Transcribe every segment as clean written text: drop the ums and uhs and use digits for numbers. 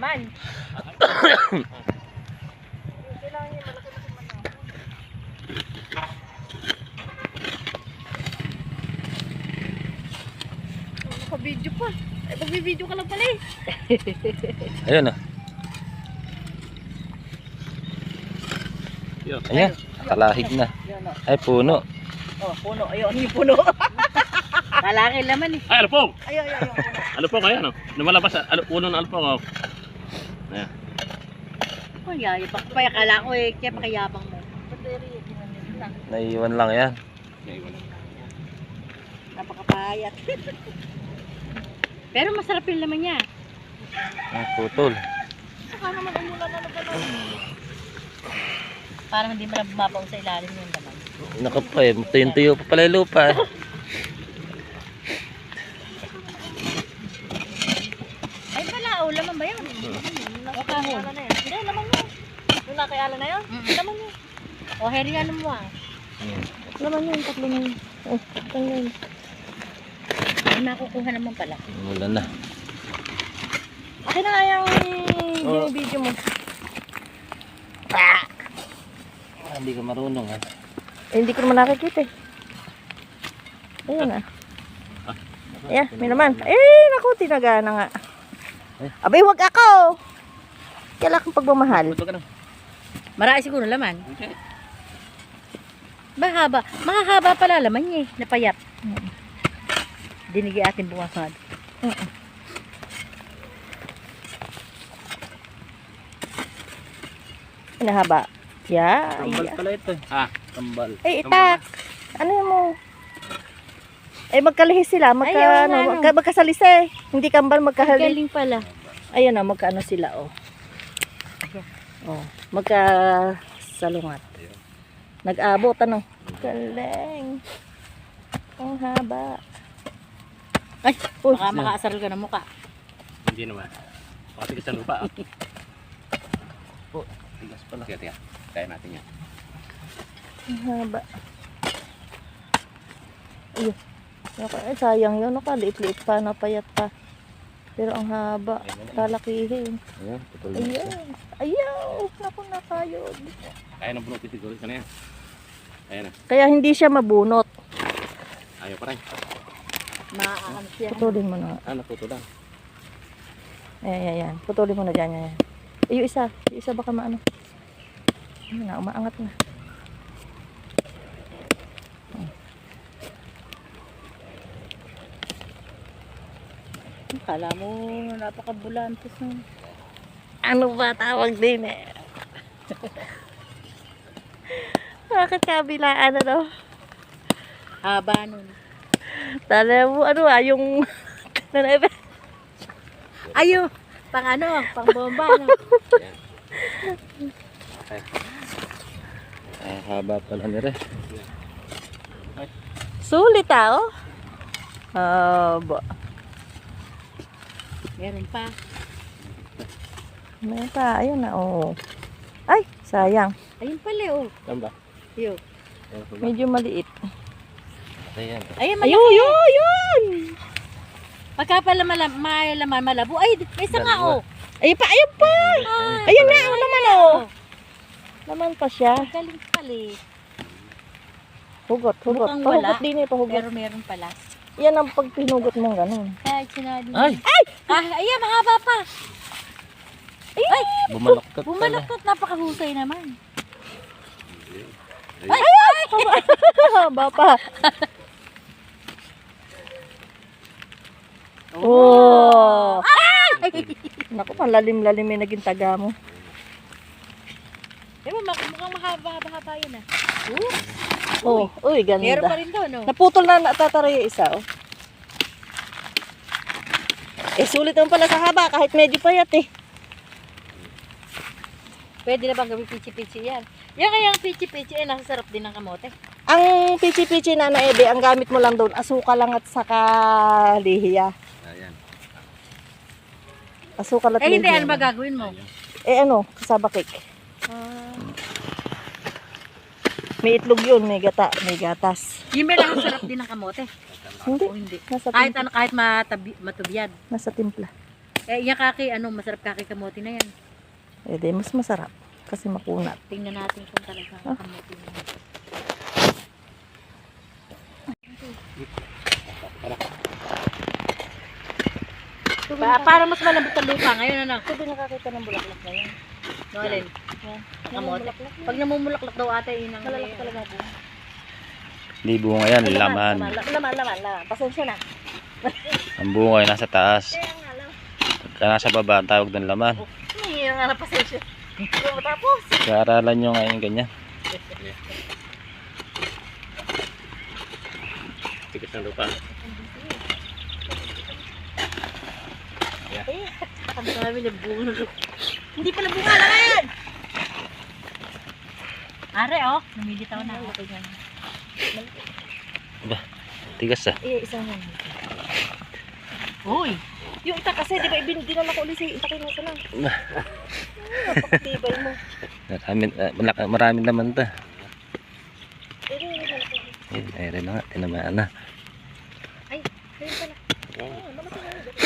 laman. Naka-video pa. Ay, mag-video ka lang pala eh. Ayun oh. Ayan, nakalahig na. Ay, puno. Oh, puno. Ayun, yung puno. Malaki laman eh. Ay, alupong! Ayun. Alupong, ayan o. Lumalabas, puno ng alupong o. Ayan. Oh, yayabang pa. Akala ko eh, kaya pakayabang mo. Naiiwan lang yan. Napakapayat. Pero masarap yung laman niya. Ah, putol. Saka naman umulan na gano'n. Parang hindi mo na bumabaw sa ilalim yung laman. Nakapay, tuyong-tuyo pa pala yung lupa. Ay pala, oh, laman ba yun? O kahon? Hindi, laman mo. Yung nakiala na yun? Laman mo. O, heri ano mo ah. Laman yun, tatlo na yun. Oh, tatlo na yun. Ay, makukuha naman pala. Wala na. Akin na nga yung video mo. Ah, hindi ka marunong ha. Eh, hindi ko naman nakikita eh. Ayun ah. Ayan, may naman. Eh, naku, tinagana nga. Abay, wag ako! Kailangan kong pagmamahal. Marami siguro laman. Mahaba. Mahahaba pala laman niya eh. Napayat. Dinigi atin bumasad. Nahaba. Yeah. Kambal pala ito. Ha? Kambal. Ay, itak. Ano mo? Eh, magkalihis sila. Magkasalise. Hindi kambal, magkahali. Galing pala. Ayun na, magkaano sila, oh. Oh, magkasalungat. Nag-abot, ano? Galing. Ang haba. Ay, baka makaasar ka ng mukha. Hindi naman. Pakatigas ng lupa. Oh, tigas pala. Tiga. Kaya natin yan. Ang haba. Ayun. Ay, sayang yun. Liit-liit pa, napayat pa. Pero ang haba. Lalakihin. Ayan, putol na. Ayan. Ayaw. Naku, nakayod. Kaya ng bunutin siguro ka na yan. Ayan na. Kaya hindi siya mabunot. Ayaw pa rin. Maaam siya. Putulin mo na. Ah, naputo lang. Ayan. Putulin mo na dyan. Ayan. Yung isa. Yung isa baka maano. Ano na, umaangat na. Kala mo, napakabulantos na. Ano ba tawag din eh? Bakit kabilaan ano? Haba nun. Tala mo, ano yung... Ayun, pang ano, pang bomba. No? Ay, haba pala nire. Sulit oh. Haba. Meron pa. Meron pa. Ayun na, oh. Ay, sayang. Ayun pala, oh. Saan ba? Yun. Medyo maliit. Ayan. Ayun, yun! Pagka pala malaman malabo. Ay, may isa nga, oh. Ayun pa, ayun pa! Ayun na, oh, naman, oh. Naman pa siya. Galing pala, eh. Hugot. Mukhang Pahugot wala. din eh, pahugot. Pero meron pala. Yan ang pag pinugot mong ganun. Kahit sinabi. Ay! Ayan, mahaba pa. Ay! Bumalaktot pala. Bumalaktot, napakahusay naman. Ay! Haba pa. Oh! Naku, malalim-lalim yung naging taga mo. Mukhang mahaba-haba yun ah. Oh, uy, ganda. Meron pa rin daw, no? Naputol na natataray yung isa, oh. Eh, sulit naman pala sa haba, kahit medyo payat eh. Pwede na bang gawin pichi-pichi yan? Yan kaya ang pichi-pichi ay nasasarap din ng kamote. Ang pichi-pichi na Ebe, ang gamit mo lang doon, asukal lang at saka lihiya. Ayan. Asukal at lihiya. Hindi, ano ba gagawin mo? Eh ano, kasaba cake. May itlog yun, may gata, may gatas. Yung may lang sarap din ng kamote. Hindi, O hindi. nasa Kahit timpla. ano, kahit matubiyad. Nasa timpla. Eh, yung kaki, masarap kaki kamote na yan. Eh, di, mas masarap. Kasi makunat. Tingnan natin kung talagang kamote na yan. Para mas malambot ang lupa ngayon, ano? Ito din nakakita ng bulaklak na yan. No, alin? Yan. Kamote. Pag namumulaklak daw ate, yun ang Malalaki talaga po. Hindi bunga yan, laman. Laman. Pasensya na. Ang bunga ay nasa taas. Kaya nga lang. Pagka nasa baba, ang tawag ng laman. Hindi nga na pasensya. Hindi mo matapos. Kaaralan nyo ngayon ganyan. Tigas ng lupa. Ang dami na bunga. Hindi pala bunga lang yan. Are, namilitaw na. Okay yan. Tigas ah. Eh, isang yan. Uy! Yung ita kasi, di ba, dinala ko ulit sa ita kayo nasa lang. Napakatibay mo. Maraming laman to. Eh, Ayun na nga, tinamaan na. ayun pala. Namatay na yun.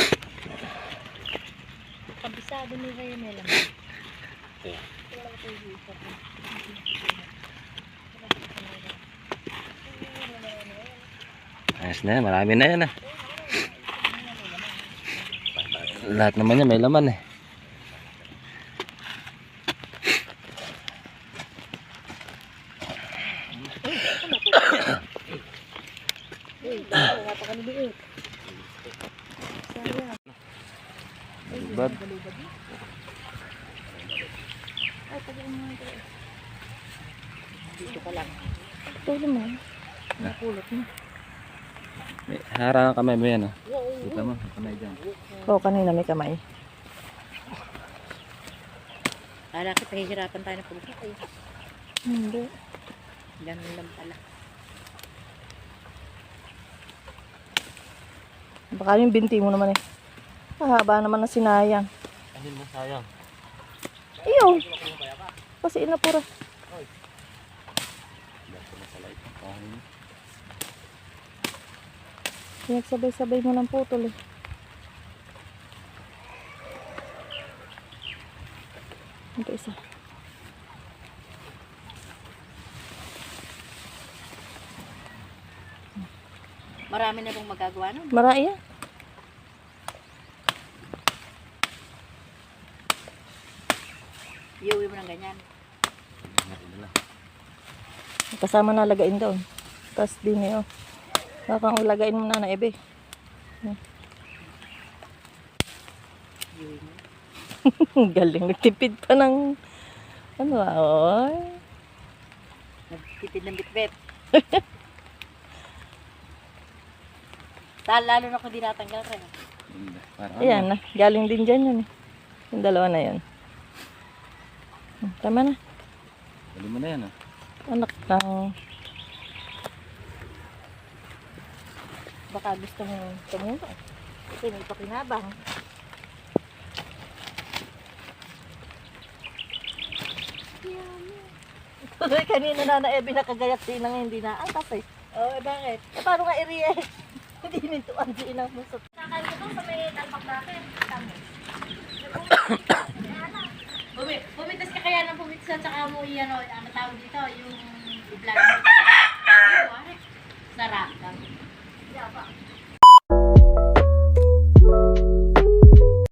Kabisado ni Raya may laman. Ayos na yan, marami na yan ah. Lahat naman yan may laman eh. Napakaliit. Bad. Ay, pagyan mo ito. Dito pa lang. Ito naman. Nakulot mo. Harang kamay mo yan ah. Kita mo, kamay dyan. Oo, kanina may kamay. Kala kita hihirapan tayo ng pulsa. Hindi. Ganun lang pala. Baka yung binti mo naman eh. Kahaba naman na sinayang. Ayun na, sayang. Iyo. Kasi inapura. Pinagsabay-sabay mo ng putol eh. Ito isa. Marami na bang magagawa nun? Marai yan. Iuwi mo ng ganyan. Kasama na lagain doon. Tapos din eh oh. Baka kung lagain mo na na ebe. Iuwi mo. Galing. Nagtipid pa ng ano oy. Nagtipid ng bitbit. Lalo na kung di natanggal rin. Ayan na. Galing din dyan yun eh. Yung dalawa na yun. Tama na. Dali mo na yan ah. Anak ng... Baka gusto mo tumuno. Kasi may pakinabang. Tuloy kanina na Ebe nakagayat si Inang hindi na angkas eh. Oo, bakit? Eh, paano nga i-react? Hindi nintuan si Inang musot. Nakakali ko sa may talpak natin. Pumitas ka kaya ng pumitas at saka mo yan o, ano tawag dito, yung i-vlog mo. Sarap.